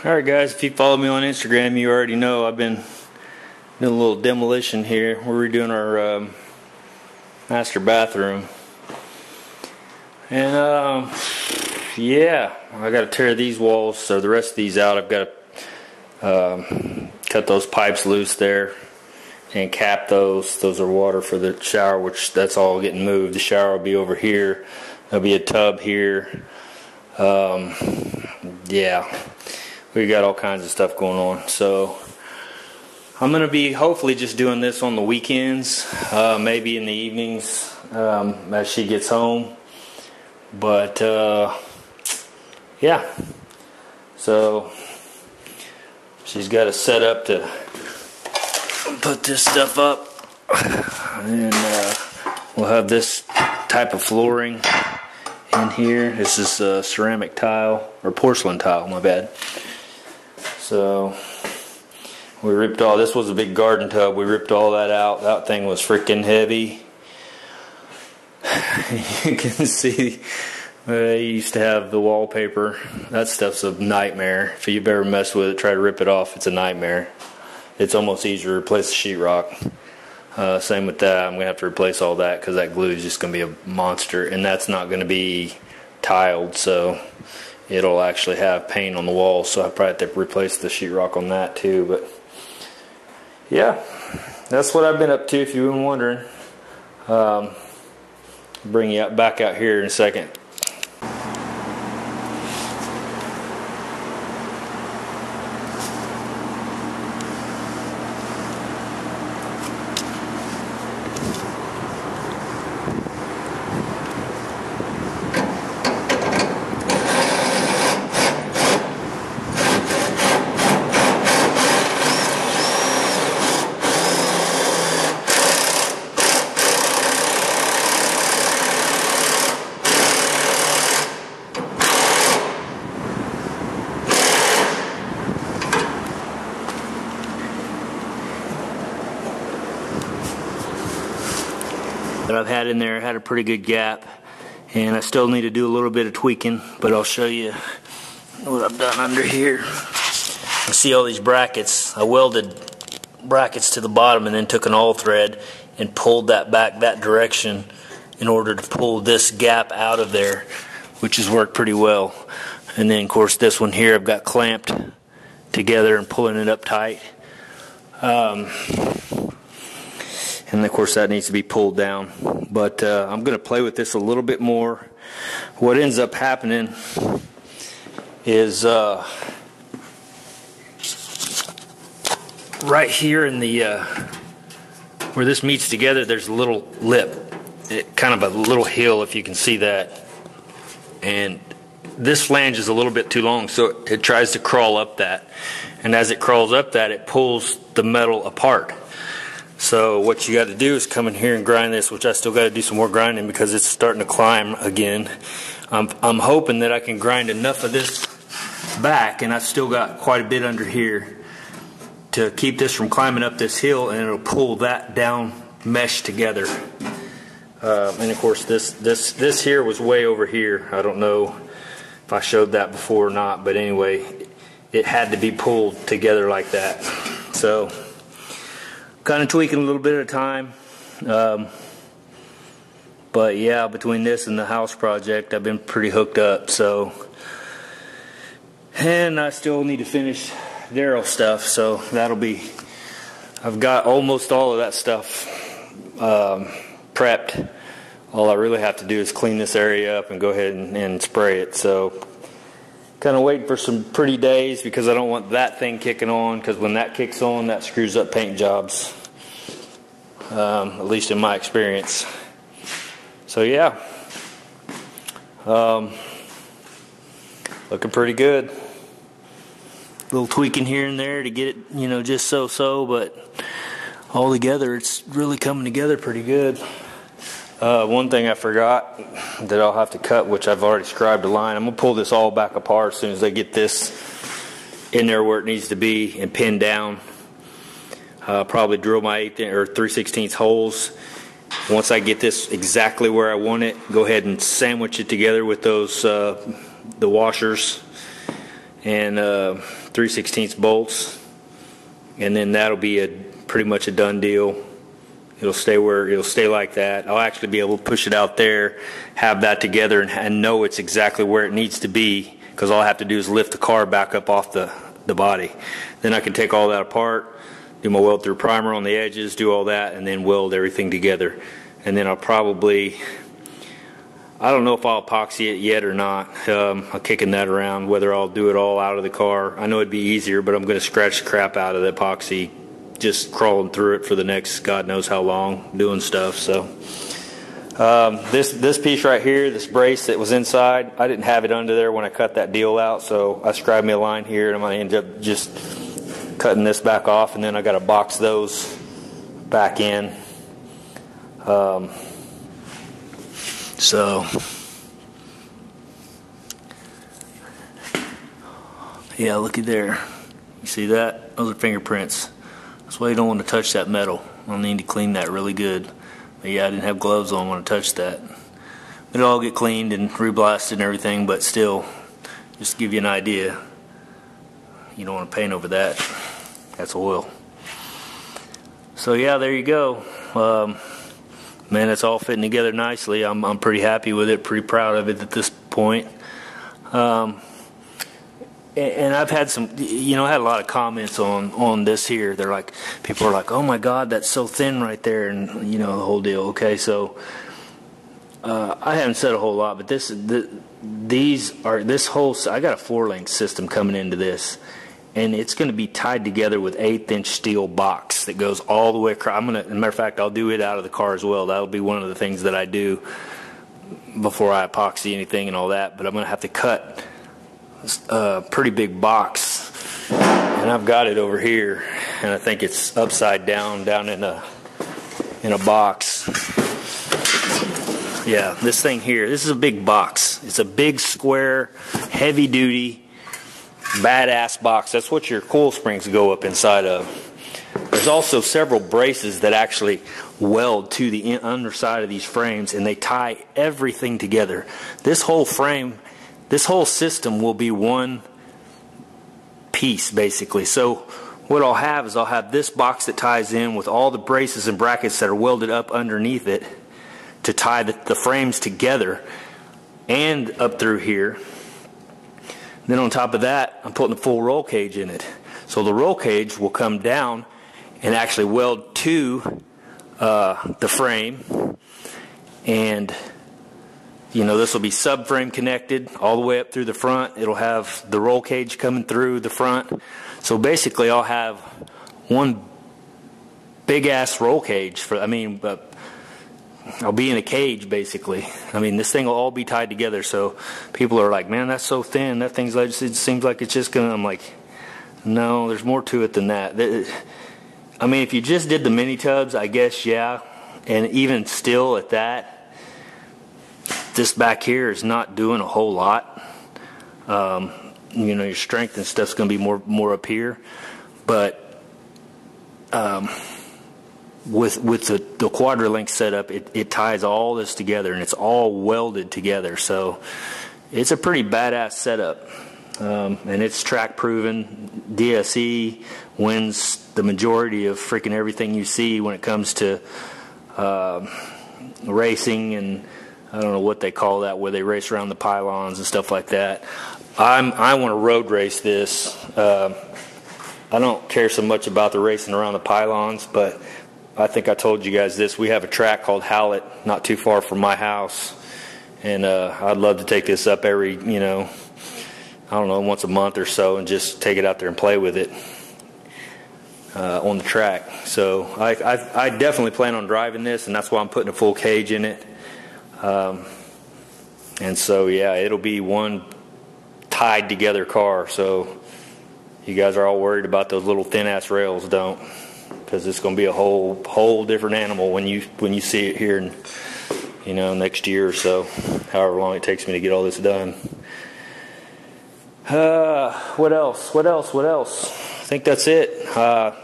Alright guys, if you follow me on Instagram, you already know I've been doing a little demolition here. We're redoing our master bathroom. And yeah, I got to tear these walls, so the rest of these out. I've got to cut those pipes loose there and cap those. Those are water for the shower, which that's all getting moved. The shower will be over here. There'll be a tub here. Yeah, we got all kinds of stuff going on. So I'm going to be hopefully just doing this on the weekends, maybe in the evenings as she gets home. But yeah, so she's got it set up to put this stuff up, and we'll have this type of flooring in here. This is ceramic tile, or porcelain tile, my bad. So we ripped all, this was a big garden tub, we ripped all that out. That thing was freaking heavy. You can see I used to have the wallpaper. That stuff's a nightmare. If you've ever messed with it, try to rip it off, it's a nightmare. It's almost easier to replace the sheetrock. Same with that. I'm going to have to replace all that because that glue is just going to be a monster, and that's not going to be tiled, so it'll actually have paint on the wall, so I'll probably have to replace the sheetrock on that too. But yeah, that's what I've been up to, if you've been wondering. Bring you back out here in a second. That I've had in there had a pretty good gap, and I still need to do a little bit of tweaking, but I'll show you what I've done under here. You see all these brackets. I welded brackets to the bottom and then took an awl thread and pulled that back that direction in order to pull this gap out of there, which has worked pretty well. And then of course this one here I've got clamped together and pulling it up tight. And of course that needs to be pulled down. But I'm going to play with this a little bit more. What ends up happening is right here in the where this meets together, there's a little lip, kind of a little hill, if you can see that. And this flange is a little bit too long, so it tries to crawl up that. And as it crawls up that, it pulls the metal apart. So what you got to do is come in here and grind this, which I still got to do some more grinding because it's starting to climb again. I'm hoping that I can grind enough of this back, and I've still got quite a bit under here to keep this from climbing up this hill, and it'll pull that down mesh together. And of course this here was way over here. I don't know if I showed that before or not, but anyway, it had to be pulled together like that. So kind of tweaking a little bit at a time, but yeah, between this and the house project I've been pretty hooked up. So, and I still need to finish Daryl stuff, so that'll be, I've got almost all of that stuff prepped. All I really have to do is clean this area up and go ahead and spray it. So kind of waiting for some pretty days because I don't want that thing kicking on, because when that kicks on, that screws up paint jobs, at least in my experience. So yeah, looking pretty good. A little tweaking here and there to get it, you know, just so, but all together it's really coming together pretty good. One thing I forgot that I'll have to cut, which I've already scribed a line. I'm going to pull this all back apart as soon as I get this in there where it needs to be and pinned down. Probably drill my 1/8 or 3/16 holes. Once I get this exactly where I want it, go ahead and sandwich it together with those the washers, and 3/16 bolts, and then that'll be pretty much a done deal. It'll stay like that. I'll actually be able to push it out there, have that together, and know it's exactly where it needs to be, because all I have to do is lift the car back up off the body. Then I can take all that apart, do my weld through primer on the edges, do all that, and then weld everything together. And then I'll probably, I don't know if I'll epoxy it yet or not. I'm kicking that around, whether I'll do it all out of the car. I know it'd be easier, but I'm going to scratch the crap out of the epoxy, just crawling through it for the next God knows how long, doing stuff. So this piece right here, this brace that was inside, I didn't have it under there when I cut that deal out, so I scribed me a line here, and I'm going to end up just cutting this back off, and then I got to box those back in. So yeah, looky there. You see that? Those are fingerprints. That's why you don't want to touch that metal. I'll need to clean that really good. But yeah, I didn't have gloves on when I touched that. It'll all get cleaned and reblasted and everything, but still, just to give you an idea, you don't want to paint over that. That's oil. So yeah, there you go. Man, it's all fitting together nicely. I'm pretty happy with it, pretty proud of it at this point. And I've had some, I had a lot of comments on this here. They're like, people are like, oh my God, that's so thin right there, and the whole deal. Okay, so I haven't said a whole lot, but I got a floor length system coming into this, and it's going to be tied together with 1/8-inch steel box that goes all the way across. As a matter of fact, I'll do it out of the car as well. That'll be one of the things that I do before I epoxy anything and all that. But I'm going to have to cut a pretty big box, and I've got it over here, and I think it's upside down in a box. Yeah, this thing here, this is a big box. It's a big square, heavy duty, badass box. That's what your coil springs go up inside of. There's also several braces that actually weld to the underside of these frames, and they tie everything together. This whole frame, this whole system will be one piece basically. So what I'll have is I'll have this box that ties in with all the braces and brackets that are welded up underneath it to tie the frames together and up through here. Then on top of that, I'm putting a full roll cage in it. So the roll cage will come down and actually weld to the frame, and this will be subframe connected all the way up through the front. It'll have the roll cage coming through the front. So basically I'll have one big ass roll cage I'll be in a cage basically. This thing will all be tied together. So people are like, man, that's so thin. That thing's like, it seems like it's just gonna, I'm like, no, there's more to it than that. If you just did the mini tubs, I guess, yeah. And even still at that, this back here is not doing a whole lot. Your strength and stuff's going to be more up here, but with the Quadrelink setup, it ties all this together, and it's all welded together. So it's a pretty badass setup, and it's track proven. DSE wins the majority of freaking everything you see when it comes to racing, and I don't know what they call that, where they race around the pylons and stuff like that. I want to road race this. I don't care so much about the racing around the pylons, but I think I told you guys this. We have a track called Hallett not too far from my house, and I'd love to take this up every, I don't know, once a month or so, and just take it out there and play with it on the track. So I definitely plan on driving this, and that's why I'm putting a full cage in it. And so yeah, it'll be one tied together car. So you guys are all worried about those little thin ass rails, don't, because it's going to be a whole different animal when you see it here in next year or so, however long it takes me to get all this done. What else? I think that's it. Not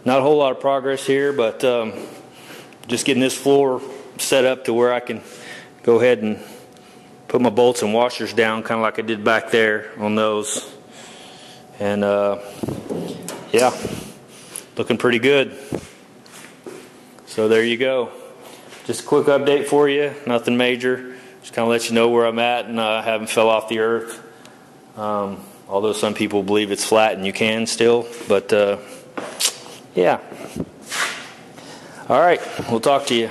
a whole lot of progress here, but just getting this floor set up to where I can go ahead and put my bolts and washers down, kind of like I did back there on those. And yeah, looking pretty good. So there you go. Just a quick update for you, nothing major. Just kind of let you know where I'm at, and I haven't fell off the earth. Although some people believe it's flat and you can still, but yeah. All right, we'll talk to you.